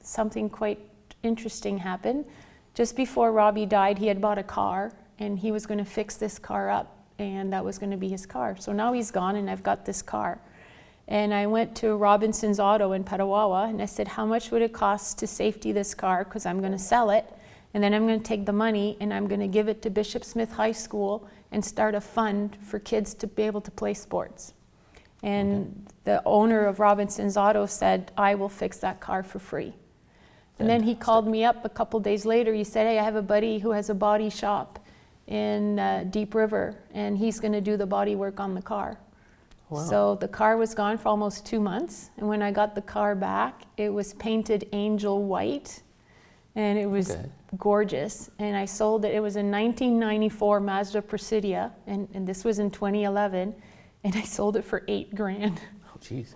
something quite interesting happened. Just before Robbie died, he had bought a car, and he was going to fix this car up, and that was going to be his car. So now he's gone, and I've got this car. And I went to Robinson's Auto in Petawawa, and I said, how much would it cost to safety this car? Because I'm going to sell it, and then I'm going to take the money, and I'm going to give it to Bishop Smith High School and start a fund for kids to be able to play sports. And the owner of Robinson's Auto said, I will fix that car for free. And then he called me up a couple days later. He said, hey, I have a buddy who has a body shop in Deep River, and he's going to do the body work on the car. Wow. So the car was gone for almost 2 months, and when I got the car back, it was painted angel white, and it was gorgeous. And I sold it. It was a 1994 Mazda Presidia, and this was in 2011, and I sold it for $8,000. Oh, jeez.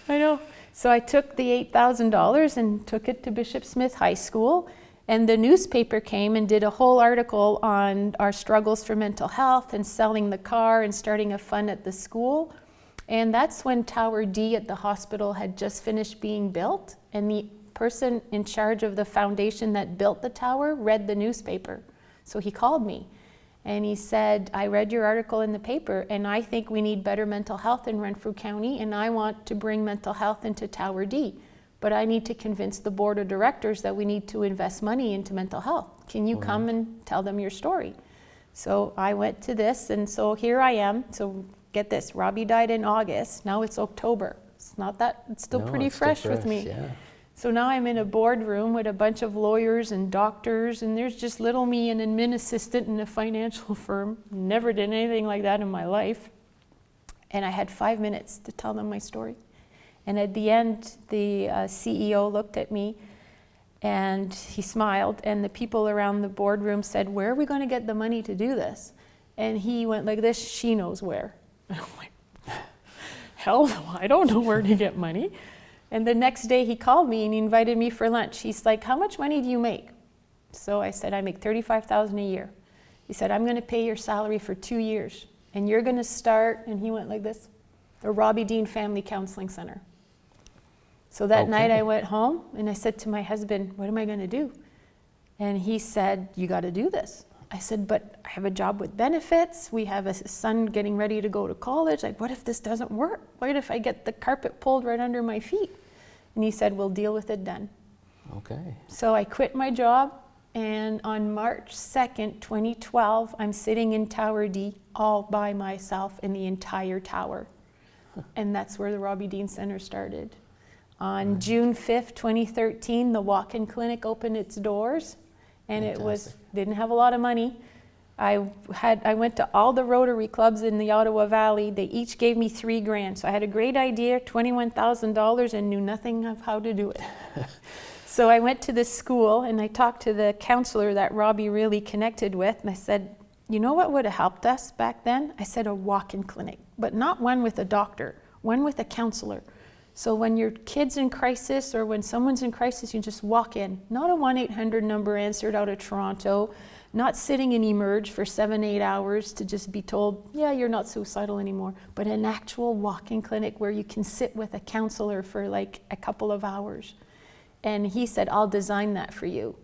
I know. So I took the $8,000 and took it to Bishop Smith High School, and the newspaper came and did a whole article on our struggles for mental health and selling the car and starting a fund at the school. And that's when Tower D at the hospital had just finished being built, and the person in charge of the foundation that built the tower read the newspaper. So he called me and he said, I read your article in the paper, and I think we need better mental health in Renfrew County, and I want to bring mental health into Tower D. But I need to convince the board of directors that we need to invest money into mental health. Can you come and tell them your story? So I went to this, and so here I am. So get this, Robbie died in August. Now it's October. It's not that, it's still pretty fresh with me. Yeah. So now I'm in a boardroom with a bunch of lawyers and doctors, and there's just little me, an admin assistant in a financial firm. Never did anything like that in my life. And I had 5 minutes to tell them my story. And at the end, the CEO looked at me and he smiled, and the people around the boardroom said, where are we going to get the money to do this? And he went like this, she knows where. And I'm like, hell no, I don't know where to get money. And the next day he called me and he invited me for lunch. He's like, how much money do you make? So I said, I make $35,000 a year. He said, I'm going to pay your salary for 2 years, and you're going to start, and he went like this, the Robbie Dean Family Counseling Centre. So that night I went home and I said to my husband, what am I going to do? And he said, you got to do this. I said, but I have a job with benefits. We have a son getting ready to go to college. Like, what if this doesn't work? What if I get the carpet pulled right under my feet? And he said, we'll deal with it then. Okay. So I quit my job, and on March 2nd, 2012, I'm sitting in Tower D all by myself in the entire tower. And that's where the Robbie Dean Centre started. On June 5th, 2013, the walk-in clinic opened its doors, and Fantastic. Didn't have a lot of money. I went to all the Rotary clubs in the Ottawa Valley. They each gave me $3,000. So I had a great idea, $21,000, and knew nothing of how to do it. So I went to this school and I talked to the counselor that Robbie really connected with, and I said, you know what would have helped us back then? I said a walk-in clinic, but not one with a doctor, one with a counselor. So when your kid's in crisis or when someone's in crisis, you just walk in. Not a 1-800 number answered out of Toronto, not sitting in Emerge for 7-8 hours to just be told, yeah, you're not suicidal anymore, but an actual walk-in clinic where you can sit with a counselor for like a couple of hours. And he said, I'll design that for you,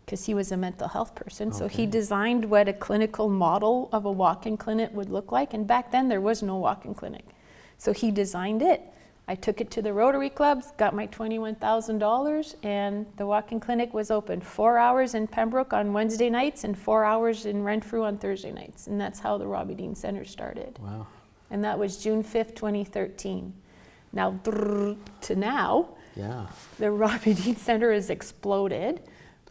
because he was a mental health person. So he designed what a clinical model of a walk-in clinic would look like. And back then there was no walk-in clinic. So he designed it. I took it to the Rotary clubs, got my $21,000, and the walk-in clinic was open 4 hours in Pembroke on Wednesday nights and 4 hours in Renfrew on Thursday nights. And that's how the Robbie Dean Centre started. Wow. And that was June 5th, 2013. Now, to now, the Robbie Dean Centre has exploded.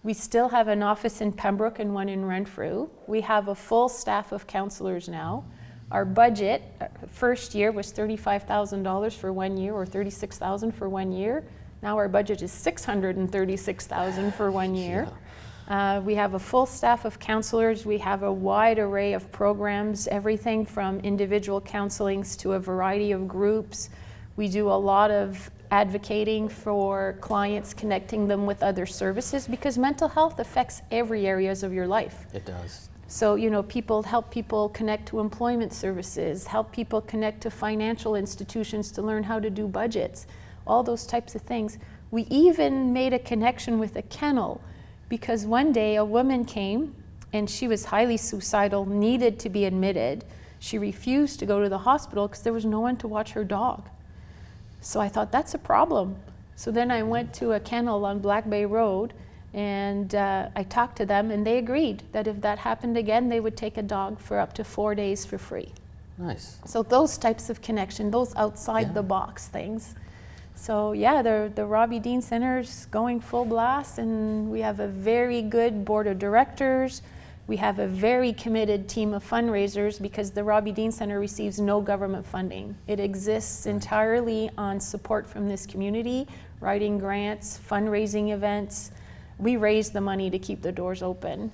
We still have an office in Pembroke and one in Renfrew. We have a full staff of counselors now. Our budget first year was $35,000 for 1 year, or $36,000 for 1 year. Now our budget is $636,000 for 1 year. We have a full staff of counselors. We have a wide array of programs, everything from individual counselings to a variety of groups. We do a lot of advocating for clients, connecting them with other services, because mental health affects every areas of your life. It does. So, you know, help people connect to employment services, help people connect to financial institutions to learn how to do budgets, all those types of things. We even made a connection with a kennel, because one day a woman came and she was highly suicidal, needed to be admitted. She refused to go to the hospital because there was no one to watch her dog. So I thought, that's a problem. So then I went to a kennel on Black Bay Road, and I talked to them, and they agreed that if that happened again, they would take a dog for up to 4 days for free. Nice. So those types of connection, those outside the box things. So yeah, the Robbie Dean Centre is going full blast, and we have a very good board of directors. We have a very committed team of fundraisers, because the Robbie Dean Centre receives no government funding. It exists entirely on support from this community, writing grants, fundraising events. We raise the money to keep the doors open.